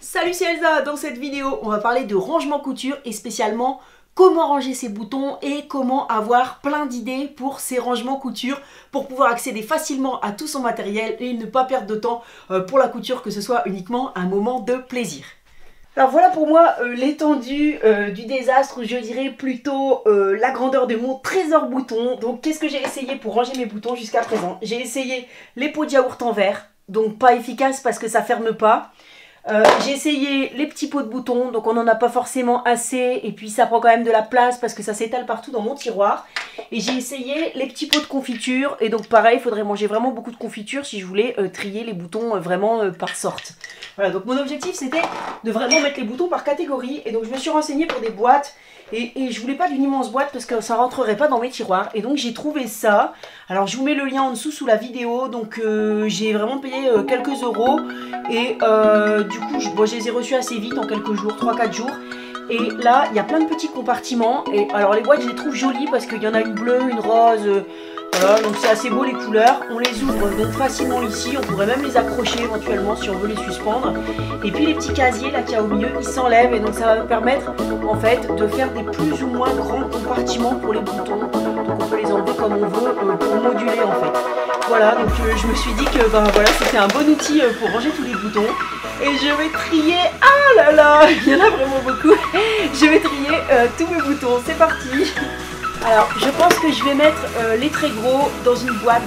Salut, c'est Elsa. Dans cette vidéo, on va parler de rangement couture et spécialement comment ranger ses boutons et comment avoir plein d'idées pour ses rangements couture pour pouvoir accéder facilement à tout son matériel et ne pas perdre de temps pour la couture, que ce soit uniquement un moment de plaisir. Alors voilà pour moi l'étendue du désastre, je dirais plutôt la grandeur de mon trésor bouton. Donc qu'est-ce que j'ai essayé pour ranger mes boutons jusqu'à présent? J'ai essayé les pots de yaourt en verre, donc pas efficace parce que ça ferme pas. J'ai essayé les petits pots de boutons, donc on n'en a pas forcément assez et puis ça prend quand même de la place parce que ça s'étale partout dans mon tiroir. Et j'ai essayé les petits pots de confiture et donc pareil, il faudrait manger vraiment beaucoup de confiture si je voulais trier les boutons vraiment par sorte. Voilà, donc mon objectif c'était de vraiment mettre les boutons par catégorie et donc je me suis renseignée pour des boîtes et je voulais pas d'une immense boîte parce que ça rentrerait pas dans mes tiroirs et donc j'ai trouvé ça. Alors je vous mets le lien en dessous sous la vidéo, donc j'ai vraiment payé quelques euros et du coup je les ai reçus assez vite en quelques jours, 3-4 jours. Et là il y a plein de petits compartiments et alors les boîtes je les trouve jolies parce qu'il y en a une bleue, une rose, voilà, donc c'est assez beau les couleurs. On les ouvre donc facilement ici, on pourrait même les accrocher éventuellement si on veut les suspendre. Et puis les petits casiers là qu'il y a au milieu, ils s'enlèvent et donc ça va me permettre en fait de faire des plus ou moins grands compartiments pour les boutons. Donc on peut les enlever comme on veut pour moduler en fait. Voilà, donc je me suis dit que ben, voilà, c'était un bon outil pour ranger tous les boutons. Et je vais trier, ah là là, il y en a vraiment beaucoup. Je vais trier tous mes boutons, c'est parti. Alors, je pense que je vais mettre les très gros dans une boîte.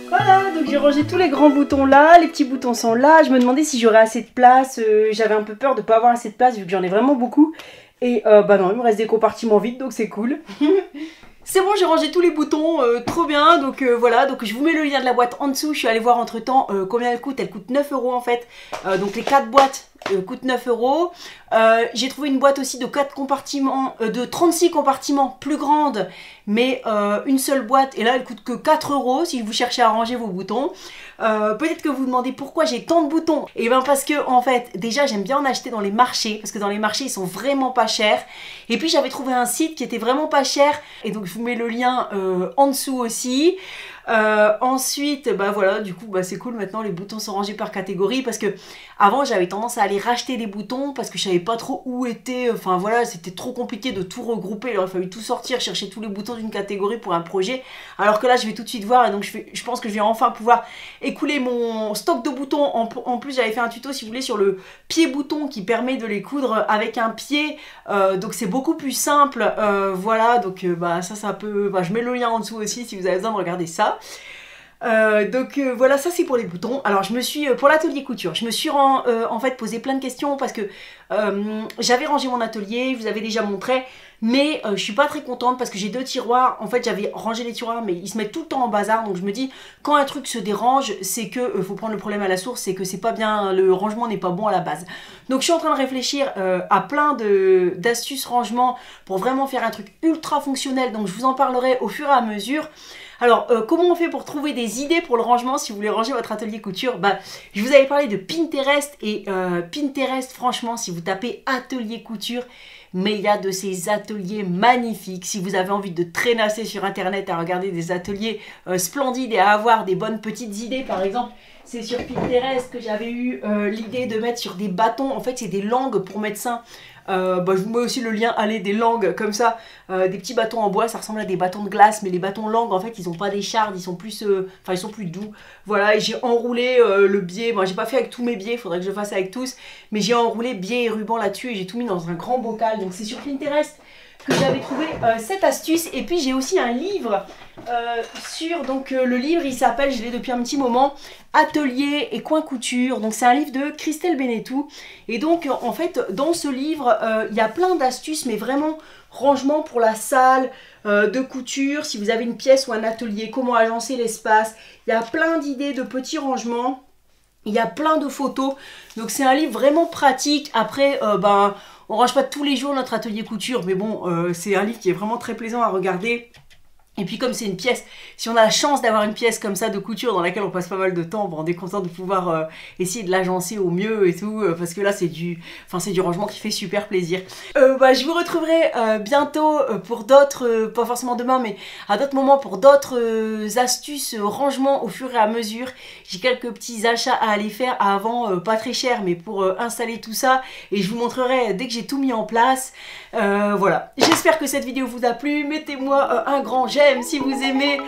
Voilà, donc j'ai rangé tous les grands boutons là, les petits boutons sont là. Je me demandais si j'aurais assez de place, j'avais un peu peur de ne pas avoir assez de place vu que j'en ai vraiment beaucoup. Et bah non, il me reste des compartiments vides donc c'est cool. C'est bon, j'ai rangé tous les boutons, trop bien, donc voilà, donc je vous mets le lien de la boîte en dessous, je suis allée voir entre temps combien elle coûte 9 € en fait, donc les 4 boîtes coûtent 9 €. J'ai trouvé une boîte aussi de 4 compartiments, de 36 compartiments plus grande, mais une seule boîte, et là elle coûte que 4 € si vous cherchez à ranger vos boutons. Peut-être que vous vous demandez pourquoi j'ai tant de boutons. Et bien parce que en fait déjà j'aime bien en acheter dans les marchés, parce que dans les marchés ils sont vraiment pas chers. Et puis j'avais trouvé un site qui était vraiment pas cher, et donc je vous mets le lien en dessous aussi. Ensuite bah voilà, du coup bah c'est cool, maintenant les boutons sont rangés par catégorie, parce que avant j'avais tendance à aller racheter des boutons parce que je savais pas trop où étaient, enfin voilà, c'était trop compliqué de tout regrouper, il aurait fallu tout sortir, chercher tous les boutons d'une catégorie pour un projet, alors que là je vais tout de suite voir, et donc je pense que je vais enfin pouvoir écouler mon stock de boutons. En plus j'avais fait un tuto si vous voulez sur le pied bouton qui permet de les coudre avec un pied, donc c'est beaucoup plus simple, voilà, donc bah ça peut, bah, je mets le lien en dessous aussi si vous avez besoin de regarder ça. Voilà, ça c'est pour les boutons. Alors je me suis, pour l'atelier couture, je me suis en fait posé plein de questions parce que j'avais rangé mon atelier, je vous avais déjà montré, mais je suis pas très contente parce que j'ai 2 tiroirs. En fait j'avais rangé les tiroirs mais ils se mettent tout le temps en bazar, donc je me dis quand un truc se dérange c'est que faut prendre le problème à la source, c'est que c'est pas bien, le rangement n'est pas bon à la base. Donc je suis en train de réfléchir à plein d'astuces rangement pour vraiment faire un truc ultra fonctionnel, donc je vous en parlerai au fur et à mesure. Alors, comment on fait pour trouver des idées pour le rangement si vous voulez ranger votre atelier couture? Bah, je vous avais parlé de Pinterest, et Pinterest, franchement, si vous tapez atelier couture, mais il y a de ces ateliers magnifiques. Si vous avez envie de traînasser sur internet à regarder des ateliers splendides et à avoir des bonnes petites idées, par exemple, c'est sur Pinterest que j'avais eu l'idée de mettre sur des bâtons. En fait, c'est des langues pour médecins. Bah, je vous mets aussi le lien, allez, des langues comme ça, des petits bâtons en bois, ça ressemble à des bâtons de glace, mais les bâtons langues en fait ils n'ont pas d'écharde, ils sont plus, enfin ils sont plus doux. Voilà, et j'ai enroulé le biais, bon j'ai pas fait avec tous mes biais, il faudrait que je le fasse avec tous, mais j'ai enroulé biais et ruban là-dessus et j'ai tout mis dans un grand bocal, donc c'est sur Pinterest que j'avais trouvé cette astuce. Et puis j'ai aussi un livre sur, donc le livre il s'appelle, je l'ai depuis un petit moment, Atelier et coin couture. Donc c'est un livre de Christelle Benetou. Et donc en fait dans ce livre il y a plein d'astuces, mais vraiment rangement pour la salle de couture, si vous avez une pièce ou un atelier, comment agencer l'espace. Il y a plein d'idées de petits rangements. Il y a plein de photos, donc c'est un livre vraiment pratique. Après, on range pas tous les jours notre atelier couture, mais bon, c'est un livre qui est vraiment très plaisant à regarder. Et puis comme c'est une pièce, si on a la chance d'avoir une pièce comme ça de couture dans laquelle on passe pas mal de temps, on est content de pouvoir essayer de l'agencer au mieux et tout, parce que là c'est du rangement qui fait super plaisir. Je vous retrouverai bientôt pour d'autres, pas forcément demain, mais à d'autres moments pour d'autres astuces rangement au fur et à mesure. J'ai quelques petits achats à aller faire avant, pas très cher, mais pour installer tout ça, et je vous montrerai dès que j'ai tout mis en place. Voilà, j'espère que cette vidéo vous a plu. Mettez-moi un grand j'aime si vous aimez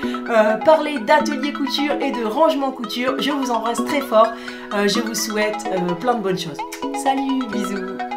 parler d'atelier couture et de rangement couture. Je vous embrasse très fort, je vous souhaite plein de bonnes choses. Salut, bisous.